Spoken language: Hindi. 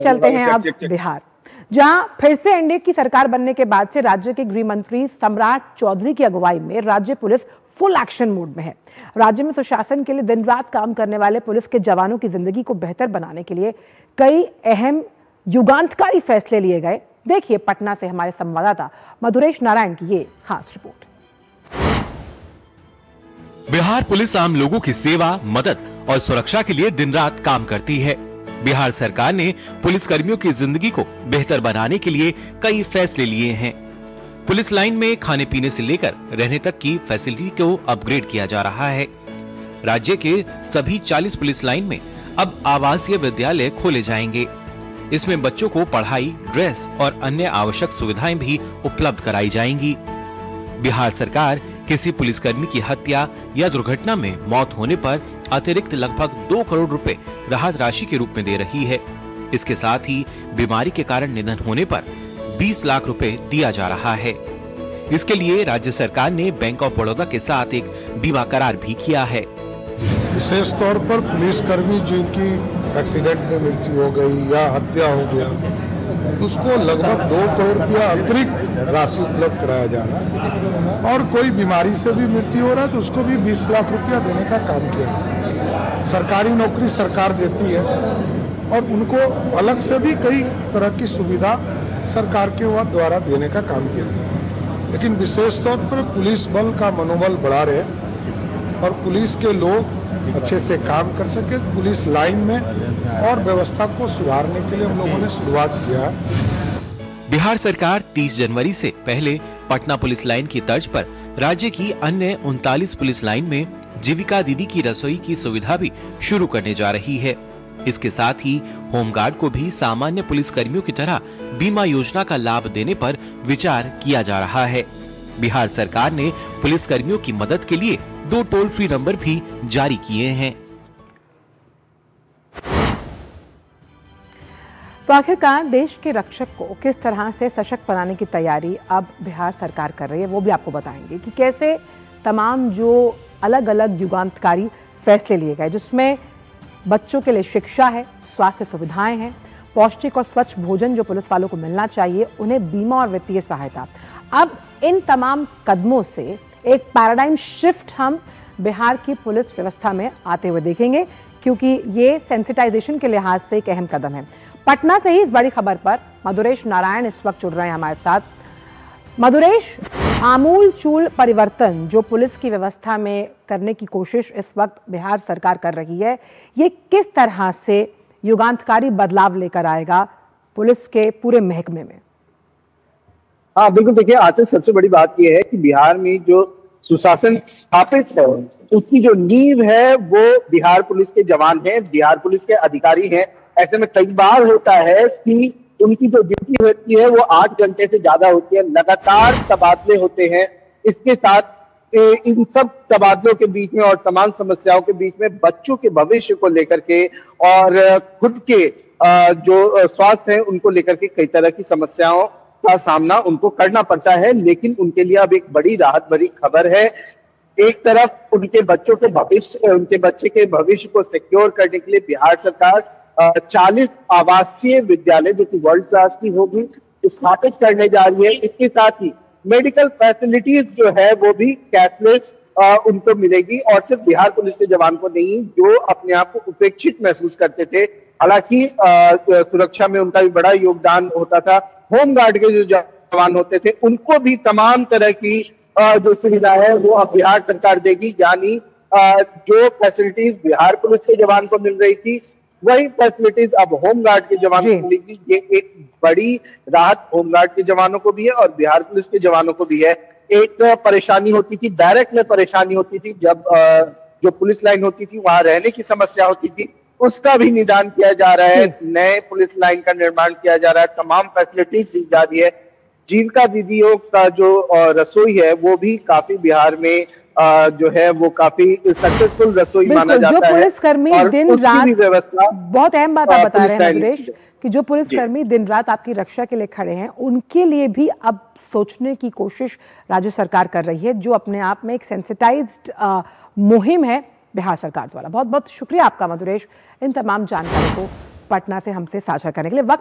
चलते हैं अब बिहार, जहां फिर से एनडीए की सरकार बनने के बाद से राज्य के गृह मंत्री सम्राट चौधरी की अगुवाई में राज्य पुलिस फुल एक्शन मोड में है। राज्य में सुशासन के लिए दिन रात काम करने वाले पुलिस के जवानों की जिंदगी को बेहतर बनाने के लिए कई अहम युगांतकारी फैसले लिए गए। देखिए पटना से हमारे संवाददाता मधुरेश नारायण की ये खास रिपोर्ट। बिहार पुलिस आम लोगों की सेवा, मदद और सुरक्षा के लिए दिन रात काम करती है। बिहार सरकार ने पुलिस कर्मियों की जिंदगी को बेहतर बनाने के लिए कई फैसले लिए हैं। पुलिस लाइन में खाने पीने से लेकर रहने तक की फैसिलिटी को अपग्रेड किया जा रहा है। राज्य के सभी 40 पुलिस लाइन में अब आवासीय विद्यालय खोले जाएंगे। इसमें बच्चों को पढ़ाई, ड्रेस और अन्य आवश्यक सुविधाएं भी उपलब्ध कराई जाएंगी। बिहार सरकार किसी पुलिसकर्मी की हत्या या दुर्घटना में मौत होने पर अतिरिक्त लगभग 2 करोड़ रुपए राहत राशि के रूप में दे रही है। इसके साथ ही बीमारी के कारण निधन होने पर 20 लाख रुपए दिया जा रहा है। इसके लिए राज्य सरकार ने बैंक ऑफ बड़ौदा के साथ एक बीमा करार भी किया है। विशेष तौर पर पुलिसकर्मी जिनकी एक्सीडेंट में मृत्यु हो गई या हत्या हो गया, उसको लगभग 2 करोड़ रुपया अतिरिक्त राशि उपलब्ध कराया जा रहा है। और कोई बीमारी से भी मृत्यु हो रहा है तो उसको भी 20 लाख रुपया देने का काम किया है। सरकारी नौकरी सरकार देती है और उनको अलग से भी कई तरह की सुविधा सरकार के द्वारा देने का काम किया है। लेकिन विशेष तौर पर पुलिस बल का मनोबल बढ़ा रहे और पुलिस के लोग अच्छे से काम कर सके, पुलिस लाइन में और व्यवस्था को सुधारने के लिए हम लोगों ने शुरुआत किया है। बिहार सरकार 30 जनवरी से पहले पटना पुलिस लाइन की तर्ज पर राज्य की अन्य 39 पुलिस लाइन में जीविका दीदी की रसोई की सुविधा भी शुरू करने जा रही है। इसके साथ ही होमगार्ड को भी सामान्य पुलिस कर्मियों की तरह बीमा योजना का लाभ देने पर विचार किया जा रहा है। बिहार सरकार ने पुलिस कर्मियों की मदद के लिए 2 टोल फ्री नंबर भी जारी किए हैं। तो आखिरकार देश के रक्षक को किस तरह से सशक्त बनाने की तैयारी अब बिहार सरकार कर रही है, वो भी आपको बताएंगे कि कैसे तमाम जो अलग अलग युगांतकारी फैसले लिए गए, जिसमें बच्चों के लिए शिक्षा है, स्वास्थ्य सुविधाएं हैं, पौष्टिक और स्वच्छ भोजन जो पुलिस वालों को मिलना चाहिए, उन्हें बीमा और वित्तीय सहायता। अब इन तमाम कदमों से एक पैराडाइम शिफ्ट हम बिहार की पुलिस व्यवस्था में आते हुए देखेंगे, क्योंकि ये सेंसिटाइजेशन के लिहाज से एक अहम कदम है। पटना से ही इस बड़ी खबर पर मधुरेश नारायण इस वक्त जुड़ रहे हैं हमारे साथ। मधुरेश, आमूल चूल परिवर्तन जो पुलिस की व्यवस्था में करने की कोशिश इस वक्त बिहार सरकार कर रही है, ये किस तरह से युगांतकारी बदलाव लेकर आएगा पुलिस के पूरे महकमे में? हाँ बिल्कुल, देखिए आजकल सबसे बड़ी बात यह है कि बिहार में जो सुशासन स्थापित है उसकी जो नींव है वो बिहार पुलिस के जवान हैं, बिहार पुलिस के अधिकारी हैं। ऐसे में कई बार होता है कि उनकी जो ड्यूटी होती है वो 8 घंटे से ज्यादा होती है, लगातार तबादले होते हैं। इसके साथ इन सब तबादलों के बीच में और तमाम समस्याओं के बीच में बच्चों के भविष्य को लेकर के और खुद के जो स्वास्थ्य है उनको लेकर के कई तरह की समस्याओं का सामना उनको करना पड़ता है। लेकिन उनके लिए अब एक बड़ी राहत भरी खबर है। एक तरफ उनके बच्चों के भविष्य, उनके बच्चे के भविष्य को सिक्योर करने के लिए बिहार सरकार 40 आवासीय विद्यालय जो कि वर्ल्ड क्लास की होगी स्थापित करने जा रही है। इसके साथ ही मेडिकल फैसिलिटीज जो है वो भी कैशलेस उनको मिलेगी और सिर्फ बिहार पुलिस के जवान को नहीं जो अपने आप को उपेक्षित महसूस करते थे। हालांकि सुरक्षा में उनका भी बड़ा योगदान होता था। होमगार्ड के जो जवान होते थे उनको भी तमाम तरह की जो सुविधा है वो अब बिहार सरकार देगी। यानी जो फैसिलिटीज बिहार पुलिस के जवान को मिल रही थी वही फैसिलिटीज अब होमगार्ड के जवानों को मिलेगी। ये एक बड़ी राहत होमगार्ड के जवानों को भी है और बिहार पुलिस के जवानों को भी है। एक परेशानी होती थी, बैरक में परेशानी होती थी, जब जो पुलिस लाइन होती थी वहां रहने की समस्या होती थी, उसका भी निदान किया जा रहा है। नए पुलिस लाइन का निर्माण किया जा रहा है, तमाम फैसिलिटीज दी जा रही है। जीविका दीदियों का जो रसोई है वो भी काफी बिहार में जो है वो काफी सक्सेसफुल रसोई माना जाता है। पुलिसकर्मी दिन रात व्यवस्था, बहुत अहम बात आप बता रहे हैं मधुरेश, कि जो पुलिसकर्मी दिन रात आपकी रक्षा के लिए खड़े हैं उनके लिए भी अब सोचने की कोशिश राज्य सरकार कर रही है, जो अपने आप में एक सेंसिटाइज्ड मुहिम है बिहार सरकार द्वारा। बहुत बहुत शुक्रिया आपका मधुरेश इन तमाम जानकारी को पटना से हमसे साझा करने के लिए।